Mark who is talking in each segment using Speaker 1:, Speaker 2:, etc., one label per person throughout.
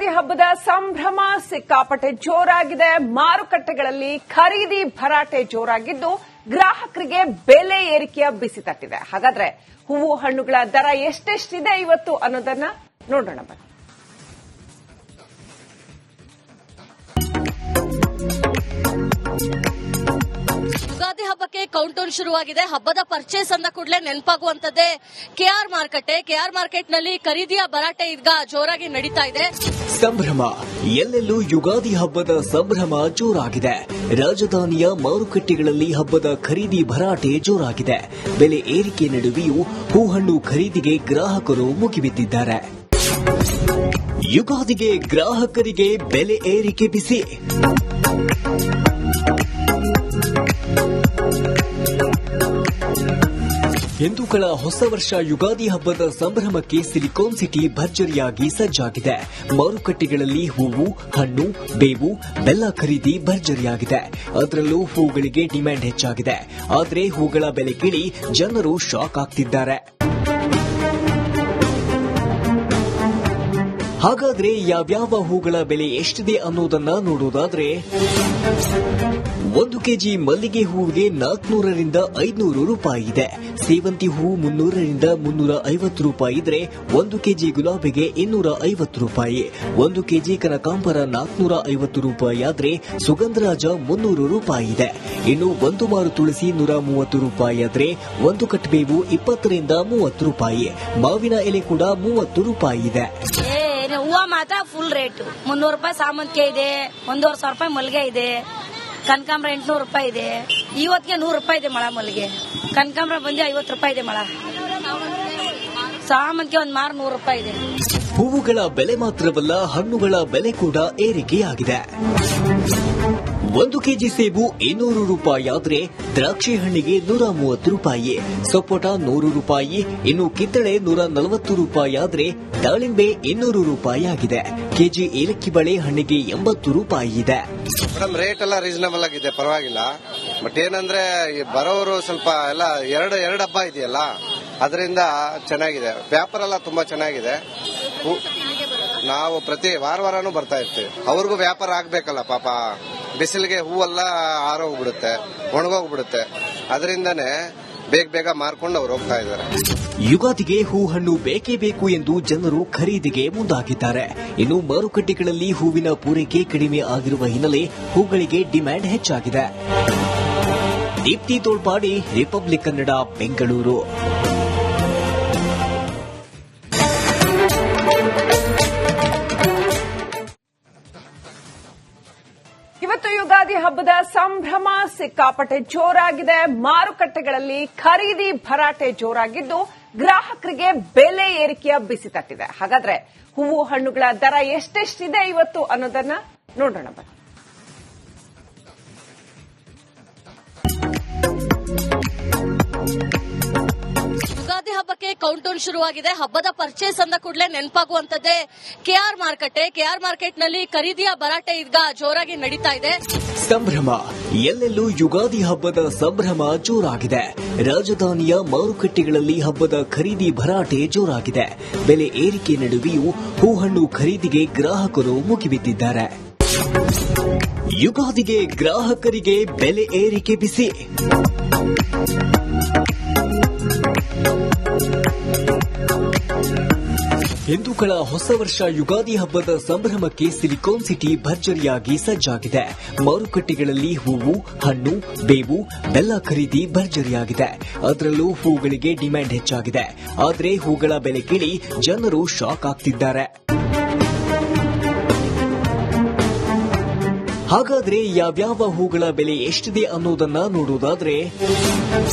Speaker 1: ಯುಗಾದಿ ಹಬ್ಬದ ಸಂಭ್ರಮ ಸಿಕ್ಕಾಪಟ್ಟೆ ಜೋರಾಗಿದೆ. ಮಾರುಕಟ್ಟೆಗಳಲ್ಲಿ ಖರೀದಿ ಭರಾಟೆ ಜೋರಾಗಿದ್ದು ಗ್ರಾಹಕರಿಗೆ ಬೆಲೆ ಏರಿಕೆಯ ಬಿಸಿ ತಟ್ಟಿದೆ. ಹಾಗಾದ್ರೆ ಹೂವು ಹಣ್ಣುಗಳ ದರ ಎಷ್ಟೆಷ್ಟಿದೆ ಇವತ್ತು ಅನ್ನೋದನ್ನ ನೋಡೋಣ ಬನ್ನಿ.
Speaker 2: ಯುಗಾದಿ ಹಬ್ಬಕ್ಕೆ ಕೌಂಟ್ ಡೌನ್ ಶುರುವಾಗಿದೆ. ಹಬ್ಬದ ಪರ್ಚೇಸ್ ಅಂದ ಕೂಡಲೇ ನೆನಪಾಗುವಂತದ್ದೇ ಕೆಆರ್ ಮಾರ್ಕೆಟ್ ನಲ್ಲಿ ಖರೀದಿಯ ಭರಾಟೆ ಈಗ ಜೋರಾಗಿ ನಡೀತಾ ಇದೆ.
Speaker 3: ಸಂಭ್ರಮ ಎಲ್ಲೆಲ್ಲೂ ಯುಗಾದಿ ಹಬ್ಬದ ಸಂಭ್ರಮ ಜೋರಾಗಿದೆ. ರಾಜಧಾನಿಯ ಮಾರುಕಟ್ಟೆಗಳಲ್ಲಿ ಹಬ್ಬದ ಖರೀದಿ ಭರಾಟೆ ಜೋರಾಗಿದೆ. ಬೆಲೆ ಏರಿಕೆ ನಡುವೆಯೂ ಹೂಹಣ್ಣು ಖರೀದಿಗೆ ಗ್ರಾಹಕರು ಮುಗಿಬಿದ್ದಿದ್ದಾರೆ. ಯುಗಾದಿಗೆ ಗ್ರಾಹಕರಿಗೆ ಬೆಲೆ ಏರಿಕೆ ಬಿಸಿ. ಹಿಂದೂಗಳ ಹೊಸ ವರ್ಷ ಯುಗಾದಿ ಹಬ್ಬದ ಸಂಭ್ರಮಕ್ಕೆ ಸಿಲಿಕಾನ್ ಸಿಟಿ ಭರ್ಜರಿಯಾಗಿ ಸಜ್ಜಾಗಿದೆ. ಮಾರುಕಟ್ಟೆಗಳಲ್ಲಿ ಹೂವು, ಹಣ್ಣು, ಬೇವು, ಬೆಲ್ಲ ಖರೀದಿ ಭರ್ಜರಿಯಾಗಿದೆ. ಅದರಲ್ಲೂ ಹೂಗಳಿಗೆ ಡಿಮ್ಯಾಂಡ್ ಹೆಚ್ಚಾಗಿದೆ. ಆದರೆ ಹೂಗಳ ಬೆಲೆ ಕೇಳಿ ಜನರು ಶಾಕ್ ಆಗ್ತಿದ್ದಾರೆ. ಹಾಗಾದ್ರೆ ಯಾವ್ಯಾವ ಹೂಗಳ ಬೆಲೆ ಎಷ್ಟಿದೆ ಅನ್ನೋದನ್ನ ನೋಡೋದಾದ್ರೆ, 1 ಕೆಜಿ ಮಲ್ಲಿಗೆ ಹೂವಿಗೆ 400 ರಿಂದ 500 ರೂಪಾಯಿ ಇದೆ. ಸೇವಂತಿ ಹೂ 300 ರಿಂದ 350 ರೂಪಾಯಿ ಇದ್ರೆ 1 ಕೆಜಿ ಗುಲಾಬಿಗೆ 250 ರೂಪಾಯಿ. 1 ಕೆಜಿ ಕನಕಾಂಬರ 450 ರೂಪಾಯಿ ಆದ್ರೆ ಸುಗಂಧರಾಜ 300 ರೂಪಾಯಿ ಇದೆ. ಇನ್ನು 1 ಮಾರು ತುಳಸಿ 130 ರೂಪಾಯಿ ಆದ್ರೆ 1 ಕಟ್ಬೇವು 20 ರಿಂದ 30 ರೂಪಾಯಿ. ಮಾವಿನ ಎಲೆ ಕೂಡ 30 ರೂಪಾಯಿ ಇದೆ.
Speaker 4: ಹೂವ ಮಾತ್ರ ಫುಲ್ ರೇಟ್. 300 ರೂಪಾಯಿ ಸಾಮಂತಿಗೆ ಇದೆ, 1,500 ರೂಪಾಯಿ ಮಲ್ಲಿಗೆ ಇದೆ, ಕನಕಾಂಬರ 800 ರೂಪಾಯಿ ಇದೆ. ಇವತ್ತಿಗೆ 100 ರೂಪಾಯಿ ಇದೆ ಮಳ ಮಲ್ಲಿಗೆ. ಕನಕಾಂಬರ ಬಂದು 50 ರೂಪಾಯಿ ಇದೆ ಮಳ. ಸಾಮಂತಿಗೆ ಒಂದು ಮಾರು 100 ರೂಪಾಯಿ ಇದೆ.
Speaker 3: ಹೂವುಗಳ ಬೆಲೆ ಮಾತ್ರವಲ್ಲ, ಹಣ್ಣುಗಳ ಬೆಲೆ ಕೂಡ ಏರಿಕೆಯಾಗಿದೆ. 1 ಕೆಜಿ ಸೇಬು 200 ರೂಪಾಯಿ ಆದ್ರೆ ದ್ರಾಕ್ಷಿ ಹಣ್ಣಿಗೆ 130 ರೂಪಾಯಿ, ಸಪೋಟ 100 ರೂಪಾಯಿ, ಇನ್ನು ಕಿತ್ತಳೆ 140 ರೂಪಾಯಿ ಆದ್ರೆ ದಾಳಿಂಬೆ 200 ರೂಪಾಯಿ ಆಗಿದೆ. ಕೆಜಿ ಏಲಕ್ಕಿ ಬಳೆ ಹಣ್ಣಿಗೆ 80 ರೂಪಾಯಿ ಇದೆ.
Speaker 5: ಮೇಡಮ್ ರೇಟ್ ಎಲ್ಲ ರೀಸನಬಲ್ ಆಗಿದೆ, ಪರವಾಗಿಲ್ಲ. ಬಟ್ ಏನಂದ್ರೆ ಬರೋರು ಸ್ವಲ್ಪ ಎಲ್ಲ ಎರಡು ಹಬ್ಬ ಇದೆಯಲ್ಲ, ಅದರಿಂದ ಚೆನ್ನಾಗಿದೆ. ವ್ಯಾಪಾರ ಎಲ್ಲ ತುಂಬಾ ಚೆನ್ನಾಗಿದೆ. ನಾವು ಪ್ರತಿ ವಾರನೂ ಬರ್ತಾ ಇರ್ತೀವಿ. ಅವ್ರಿಗೂ ವ್ಯಾಪಾರ ಆಗ್ಬೇಕಲ್ಲ ಪಾಪ. ಬಿಸಿಲಿಗೆ ಹೂವೆಲ್ಲ ಆರೋಗ್ಬಿಡುತ್ತೆ, ಒಣಗೋಗ್ಬಿಡುತ್ತೆ. ಅದರಿಂದನೇ ಬೇಗ ಮಾರ್ಕೊಂಡು ಅವ್ರು ಹೋಗ್ತಾ ಇದ್ದಾರೆ.
Speaker 3: ಯುಗಾದಿಗೆ ಹೂ ಹಣ್ಣು ಬೇಕೇ ಬೇಕು ಎಂದು ಜನರು ಖರೀದಿಗೆ ಮುಂದಾಗಿದ್ದಾರೆ. ಇನ್ನು ಮಾರುಕಟ್ಟೆಗಳಲ್ಲಿ ಹೂವಿನ ಪೂರೈಕೆ ಕಡಿಮೆ ಆಗಿರುವ ಹಿನ್ನೆಲೆ ಹೂಗಳಿಗೆ ಡಿಮ್ಯಾಂಡ್ ಹೆಚ್ಚಾಗಿದೆ. ದೀಪ್ತಿ ತೋಳ್ಪಾಡಿ, ರಿಪಬ್ಲಿಕ್ ಕನ್ನಡ, ಬೆಂಗಳೂರು.
Speaker 1: ಇವತ್ತು ಯುಗಾದಿ ಹಬ್ಬದ ಸಂಭ್ರಮ ಸಿಕ್ಕಾಪಟ್ಟೆ ಜೋರಾಗಿದೆ. ಮಾರುಕಟ್ಟೆಗಳಲ್ಲಿ ಖರೀದಿ ಭರಾಟೆ ಜೋರಾಗಿದ್ದು ಗ್ರಾಹಕರಿಗೆ ಬೆಲೆ ಏರಿಕೆಯ ಬಿಸಿ ತಟ್ಟಿದೆ. ಹಾಗಾದ್ರೆ ಹೂವು ಹಣ್ಣುಗಳ ದರ ಎಷ್ಟೆಷ್ಟಿದೆ ಇವತ್ತು ಅನ್ನೋದನ್ನ ನೋಡೋಣ ಬನ್ನಿ.
Speaker 2: ಯುಗಾದಿ ಹಬ್ಬಕ್ಕೆ ಕೌಂಟ್ ಡೌನ್ ಶುರುವಾಗಿದೆ. ಹಬ್ಬದ ಪರ್ಚೇಸ್ ಅಂದ ಕೂಡಲೇ ನೆನಪಾಗುವಂತದ್ದೇ ಕೆಆರ್ ಮಾರ್ಕೆಟ್ ನಲ್ಲಿ ಖರೀದಿಯ ಭರಾಟೆ ಈಗ ಜೋರಾಗಿ ನಡೀತಾ ಇದೆ.
Speaker 3: ಸಂಭ್ರಮ ಎಲ್ಲೆಲ್ಲೂ ಯುಗಾದಿ ಹಬ್ಬದ ಸಂಭ್ರಮ ಜೋರಾಗಿದೆ. ರಾಜಧಾನಿಯ ಮಾರುಕಟ್ಟೆಗಳಲ್ಲಿ ಹಬ್ಬದ ಖರೀದಿ ಭರಾಟೆ ಜೋರಾಗಿದೆ. ಬೆಲೆ ಏರಿಕೆ ನಡುವೆಯೂ ಹೂಹಣ್ಣು ಖರೀದಿಗೆ ಗ್ರಾಹಕರು ಮುಗಿಬಿದ್ದಿದ್ದಾರೆ. ಯುಗಾದಿಗೆ ಗ್ರಾಹಕರಿಗೆ ಬೆಲೆ ಏರಿಕೆ ಬಿಸಿ. ಹಿಂದೂಗಳ ಹೊಸ ವರ್ಷ ಯುಗಾದಿ ಹಬ್ಬದ ಸಂಭ್ರಮಕ್ಕೆ ಸಿಲಿಕಾನ್ ಸಿಟಿ ಭರ್ಜರಿಯಾಗಿ ಸಜ್ಜಾಗಿದೆ. ಮಾರುಕಟ್ಟೆಗಳಲ್ಲಿ ಹೂವು, ಹಣ್ಣು, ಬೇವು, ಬೆಲ್ಲ ಖರೀದಿ ಭರ್ಜರಿಯಾಗಿದೆ. ಅದರಲ್ಲೂ ಹೂಗಳಿಗೆ ಡಿಮ್ಯಾಂಡ್ ಹೆಚ್ಚಾಗಿದೆ. ಆದರೆ ಹೂಗಳ ಬೆಲೆ ಕೇಳಿ ಜನರು ಶಾಕ್ ಆಗ್ತಿದ್ದಾರೆ. ಹಾಗಾದ್ರೆ ಯಾವ್ಯಾವ ಹೂಗಳ ಬೆಲೆ ಎಷ್ಟಿದೆ ಅನ್ನೋದನ್ನ ನೋಡೋದಾದ್ರೆ,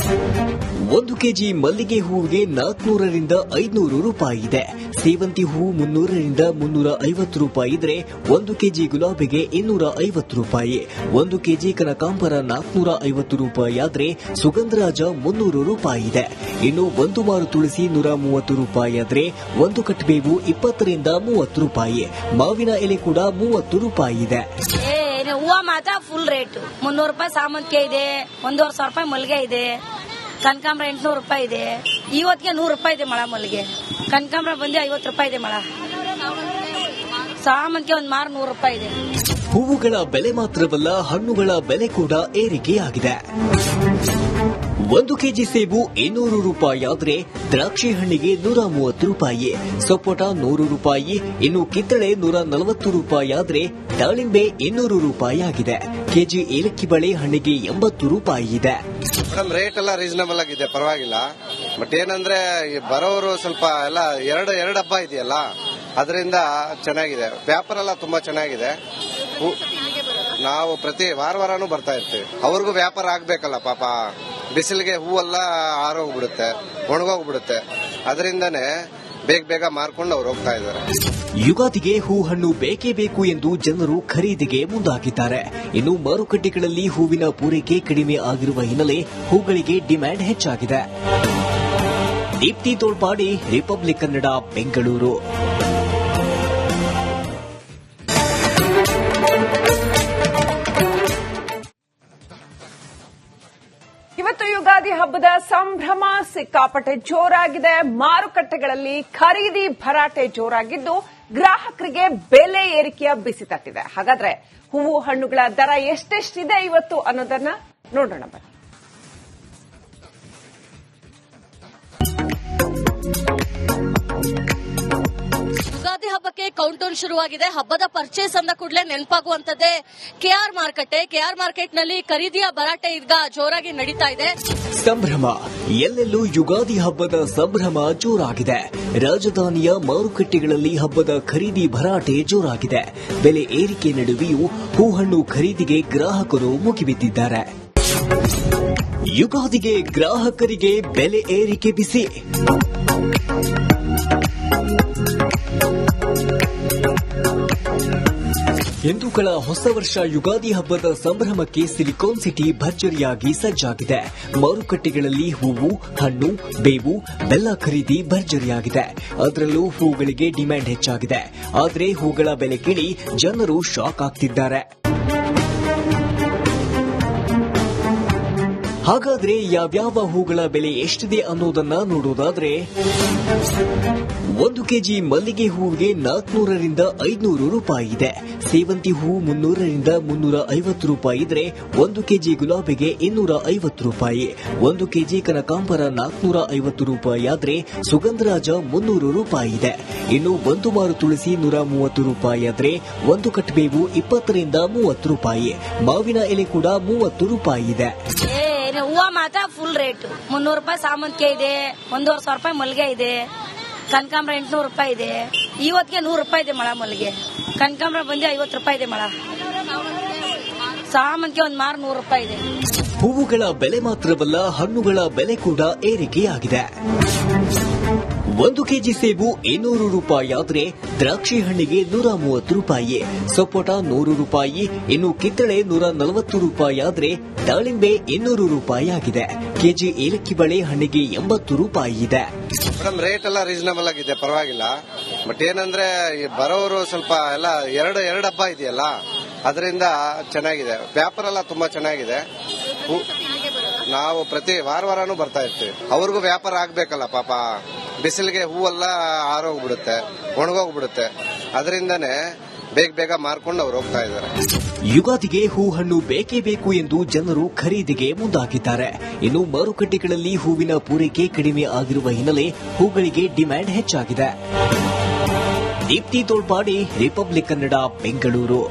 Speaker 3: 1 ಕೆಜಿ ಮಲ್ಲಿಗೆ ಹೂವಿಗೆ 400 ರಿಂದ 500 ರೂಪಾಯಿ ಇದೆ. ಸೇವಂತಿ ಹೂ 300 ರಿಂದ 350 ರೂಪಾಯಿ ಇದ್ರೆ 1 ಕೆಜಿ ಗುಲಾಬಿಗೆ 250 ರೂಪಾಯಿ. 1 ಕೆಜಿ ಕನಕಾಂಬರ 450 ರೂಪಾಯಿ ಆದ್ರೆ ಸುಗಂಧರಾಜ 300 ರೂಪಾಯಿ ಇದೆ. ಇನ್ನು 1 ಮಾರು ತುಳಸಿ 130 ರೂಪಾಯಿ ಆದ್ರೆ 1 ಕಟ್ಬೇವು 20 ರಿಂದ 30 ರೂಪಾಯಿ. ಮಾವಿನ ಎಲೆ ಕೂಡ 30 ರೂಪಾಯಿ ಇದೆ.
Speaker 4: ಹೂವ ಮಾತ್ರ ಫುಲ್ ರೇಟ್. 300 ರೂಪಾಯಿ ಸಾಮಂತಿಗೆ ಇದೆ, 1,500 ರೂಪಾಯಿ ಮಲ್ಲಿಗೆ ಇದೆ, ಕನಕಾಂಬರ 800 ರೂಪಾಯಿ ಇದೆ. ಇವತ್ತಿಗೆ 100 ರೂಪಾಯಿ ಇದೆ ಮಳ ಮಲ್ಲಿಗೆ. ಕನಕಾಂಬರ ಬಂದು 50 ರೂಪಾಯಿ ಇದೆ ಮಳ. ಸಾಮಂತಿಗೆ ಒಂದ್ ಮಾರು 100 ರೂಪಾಯಿ ಇದೆ.
Speaker 3: ಹೂವುಗಳ ಬೆಲೆ ಮಾತ್ರವಲ್ಲ, ಹಣ್ಣುಗಳ ಬೆಲೆ ಕೂಡ ಏರಿಕೆಯಾಗಿದೆ. 1 ಕೆಜಿ ಸೇಬು 200 ರೂಪಾಯಿ ಆದ್ರೆ ದ್ರಾಕ್ಷಿ ಹಣ್ಣಿಗೆ 130 ರೂಪಾಯಿ, ಸಪೋಟ 100 ರೂಪಾಯಿ, ಇನ್ನು ಕಿತ್ತಳೆ 140 ರೂಪಾಯಿ ಆದ್ರೆ ದಾಳಿಂಬೆ 200 ರೂಪಾಯಿ ಆಗಿದೆ. ಕೆಜಿ ಏಲಕ್ಕಿ ಬಳೆ ಹಣ್ಣಿಗೆ 80 ರೂಪಾಯಿ ಇದೆ.
Speaker 5: ಮೇಡಮ್ ರೇಟ್ ಎಲ್ಲ ರೀಸನಬಲ್ ಆಗಿದೆ, ಪರವಾಗಿಲ್ಲ. ಬಟ್ ಏನಂದ್ರೆ ಬರೋರು ಸ್ವಲ್ಪ ಎಲ್ಲ ಎರಡು ಹಬ್ಬ ಇದೆಯಲ್ಲ, ಅದರಿಂದ ಚೆನ್ನಾಗಿದೆ. ವ್ಯಾಪಾರ ಎಲ್ಲ ತುಂಬಾ ಚೆನ್ನಾಗಿದೆ. ನಾವು ಪ್ರತಿ ವಾರನೂ ಬರ್ತಾ ಇರ್ತೀವಿ. ಅವ್ರಿಗೂ ವ್ಯಾಪಾರ ಆಗ್ಬೇಕಲ್ಲ ಪಾಪ, ಬಿಸಿಲಿಗೆ ಹೂವೆಲ್ಲ ಆರೋಗ್ಬಿಡುತ್ತೆ, ಒಣಗೋಗ್ಬಿಡುತ್ತೆ. ಅದರಿಂದನೇ ಬೇಗ ಮಾರ್ಕೊಂಡು ಅವ್ರು ಹೋಗ್ತಾ ಇದ್ದಾರೆ.
Speaker 3: ಯುಗಾದಿಗೆ ಹೂ ಹಣ್ಣು ಬೇಕೇ ಬೇಕು ಎಂದು ಜನರು ಖರೀದಿಗೆ ಮುಂದಾಗಿದ್ದಾರೆ. ಇನ್ನು ಮಾರುಕಟ್ಟೆಗಳಲ್ಲಿ ಹೂವಿನ ಪೂರೈಕೆ ಕಡಿಮೆ ಆಗಿರುವ ಹಿನ್ನೆಲೆ ಹೂಗಳಿಗೆ ಡಿಮ್ಯಾಂಡ್ ಹೆಚ್ಚಾಗಿದೆ. ದೀಪ್ತಿ ತೋಳ್ಪಾಡಿ, ರಿಪಬ್ಲಿಕ್ ಕನ್ನಡ, ಬೆಂಗಳೂರು.
Speaker 1: ಇವತ್ತು ಯುಗಾದಿ ಹಬ್ಬದ ಸಂಭ್ರಮ ಸಿಕ್ಕಾಪಟ್ಟೆ ಜೋರಾಗಿದೆ. ಮಾರುಕಟ್ಟೆಗಳಲ್ಲಿ ಖರೀದಿ ಭರಾಟೆ ಜೋರಾಗಿದ್ದು ಗ್ರಾಹಕರಿಗೆ ಬೆಲೆ ಏರಿಕೆಯ ಬಿಸಿ ತಟ್ಟಿದೆ. ಹಾಗಾದ್ರೆ ಹೂವು ಹಣ್ಣುಗಳ ದರ ಎಷ್ಟೆಷ್ಟಿದೆ ಇವತ್ತು ಅನ್ನೋದನ್ನ ನೋಡೋಣ ಬನ್ನಿ.
Speaker 2: ಯುಗಾದಿ ಹಬ್ಬಕ್ಕೆ ಕೌಂಟ್ ಡೌನ್ ಶುರುವಾಗಿದೆ. ಹಬ್ಬದ ಪರ್ಚೇಸ್ ಅಂದ ಕೂಡಲೇ ನೆನಪಾಗುವಂತದ್ದೇ ಕೆಆರ್ ಮಾರ್ಕೆಟ್ ನಲ್ಲಿ ಖರೀದಿಯ ಭರಾಟೆ ಈಗ ಜೋರಾಗಿ ನಡೀತಾ ಇದೆ.
Speaker 3: ಸಂಭ್ರಮ, ಎಲ್ಲೆಲ್ಲೂ ಯುಗಾದಿ ಹಬ್ಬದ ಸಂಭ್ರಮ ಜೋರಾಗಿದೆ. ರಾಜಧಾನಿಯ ಮಾರುಕಟ್ಟೆಗಳಲ್ಲಿ ಹಬ್ಬದ ಖರೀದಿ ಭರಾಟೆ ಜೋರಾಗಿದೆ. ಬೆಲೆ ಏರಿಕೆ ನಡುವೆಯೂ ಹೂಹಣ್ಣು ಖರೀದಿಗೆ ಗ್ರಾಹಕರು ಮುಗಿಬಿದ್ದಿದ್ದಾರೆ. ಯುಗಾದಿಗೆ ಗ್ರಾಹಕರಿಗೆ ಬೆಲೆ ಏರಿಕೆ ಬಿಸಿ. ಹಿಂದೂಗಳ ಹೊಸ ವರ್ಷ ಯುಗಾದಿ ಹಬ್ಬದ ಸಂಭ್ರಮಕ್ಕೆ ಸಿಲಿಕಾನ್ ಸಿಟಿ ಭರ್ಜರಿಯಾಗಿ ಸಜ್ಜಾಗಿದೆ. ಮಾರುಕಟ್ಟೆಗಳಲ್ಲಿ ಹೂವು, ಹಣ್ಣು, ಬೇವು, ಬೆಲ್ಲ ಖರೀದಿ ಭರ್ಜರಿಯಾಗಿದೆ. ಅದರಲ್ಲೂ ಹೂಗಳಿಗೆ ಡಿಮ್ಯಾಂಡ್ ಹೆಚ್ಚಾಗಿದೆ. ಆದರೆ ಹೂಗಳ ಬೆಲೆ ಕೇಳಿ ಜನರು ಶಾಕ್ ಆಗ್ತಿದ್ದಾರೆ. ಹಾಗಾದ್ರೆ ಯಾವ್ಯಾವ ಹೂಗಳ ಬೆಲೆ ಎಷ್ಟಿದೆ ಅನ್ನೋದನ್ನ ನೋಡೋದಾದ್ರೆ, 1 ಕೆಜಿ ಮಲ್ಲಿಗೆ ಹೂವಿಗೆ 400 ರಿಂದ 500 ರೂಪಾಯಿ ಇದೆ. ಸೇವಂತಿ ಹೂ 300 ರಿಂದ 350 ರೂಪಾಯಿ ಇದ್ರೆ 1 ಕೆಜಿ ಗುಲಾಬಿಗೆ 250 ರೂಪಾಯಿ. 1 ಕೆಜಿ ಕನಕಾಂಬರ 450 ರೂಪಾಯಿ ಆದ್ರೆ ಸುಗಂಧರಾಜ 300 ರೂಪಾಯಿ ಇದೆ. ಇನ್ನು 1 ಮಾರು ತುಳಸಿ 130 ರೂಪಾಯಿ ಆದ್ರೆ 1 ಕಟ್ಬೇವು 20 ರಿಂದ 30 ರೂಪಾಯಿ. ಮಾವಿನ ಎಲೆ ಕೂಡ 30 ರೂಪಾಯಿ ಇದೆ.
Speaker 4: ಹೂವ ಮಾತ್ರ ಫುಲ್ ರೇಟ್. 300 ರೂಪಾಯಿ ಸಾಮಂತಿಗೆ ಇದೆ, 1,500 ರೂಪಾಯಿ ಮಲ್ಲಿಗೆ ಇದೆ, ಕನಕಾಂಬರ 800 ರೂಪಾಯಿ ಇದೆ. ಇವತ್ತಿಗೆ 100 ರೂಪಾಯಿ ಇದೆ ಮಳ ಮಲ್ಲಿಗೆ. ಕನಕಾಂಬರ ಬಂದು 50 ರೂಪಾಯಿ ಇದೆ ಮಳ. ಸಾಮಂತಿಗೆ ಒಂದ್ ಮಾರು 100 ರೂಪಾಯಿ ಇದೆ.
Speaker 3: ಹೂವುಗಳ ಬೆಲೆ ಮಾತ್ರವಲ್ಲ, ಹಣ್ಣುಗಳ ಬೆಲೆ ಕೂಡ ಏರಿಕೆಯಾಗಿದೆ. 1 ಕೆಜಿ ಸೇಬು 200 ರೂಪಾಯಿ ಆದ್ರೆ ದ್ರಾಕ್ಷಿ ಹಣ್ಣಿಗೆ 130 ರೂಪಾಯಿ, ಸಪೋಟ 100 ರೂಪಾಯಿ, ಇನ್ನು ಕಿತ್ತಳೆ 140 ರೂಪಾಯಿ ಆದ್ರೆ ದಾಳಿಂಬೆ 200 ರೂಪಾಯಿ ಆಗಿದೆ. ಕೆಜಿ ಏಲಕ್ಕಿ ಬಳೆ ಹಣ್ಣಿಗೆ 80 ರೂಪಾಯಿ ಇದೆ.
Speaker 5: ಮೇಡಮ್ ರೇಟ್ ಎಲ್ಲ ರೀಸನಬಲ್ ಆಗಿದೆ, ಪರವಾಗಿಲ್ಲ. ಬಟ್ ಏನಂದ್ರೆ ಬರೋರು ಸ್ವಲ್ಪ ಎಲ್ಲ ಎರಡು ಹಬ್ಬ ಇದೆಯಲ್ಲ, ಅದರಿಂದ ಚೆನ್ನಾಗಿದೆ. ವ್ಯಾಪಾರ ಎಲ್ಲ ತುಂಬಾ ಚೆನ್ನಾಗಿದೆ. ನಾವು ಪ್ರತಿ ವಾರನೂ ಬರ್ತಾ ಇರ್ತೀವಿ. ಅವ್ರಿಗೂ ವ್ಯಾಪಾರ ಆಗ್ಬೇಕಲ್ಲ ಪಾಪ, ಬಿಸಿಲಿಗೆ ಹೂವೆಲ್ಲ ಆರೋಗ್ಬಿಡುತ್ತೆ, ಒಣಗೋಗ್ಬಿಡುತ್ತೆ. ಅದರಿಂದನೇ ಬೇಗ ಮಾರ್ಕೊಂಡು ಅವ್ರು ಹೋಗ್ತಾ ಇದ್ದಾರೆ.
Speaker 3: ಯುಗಾದಿಗೆ ಹೂ ಹಣ್ಣು ಬೇಕೇ ಬೇಕು ಎಂದು ಜನರು ಖರೀದಿಗೆ ಮುಂದಾಗಿದ್ದಾರೆ. ಇನ್ನು ಮಾರುಕಟ್ಟೆಗಳಲ್ಲಿ ಹೂವಿನ ಪೂರೈಕೆ ಕಡಿಮೆ ಆಗಿರುವ ಹಿನ್ನೆಲೆ ಹೂಗಳಿಗೆ ಡಿಮ್ಯಾಂಡ್ ಹೆಚ್ಚಾಗಿದೆ. ದೀಪ್ತಿ ತೋಳ್ಪಾಡಿ, ರಿಪಬ್ಲಿಕ್ ಕನ್ನಡ, ಬೆಂಗಳೂರು.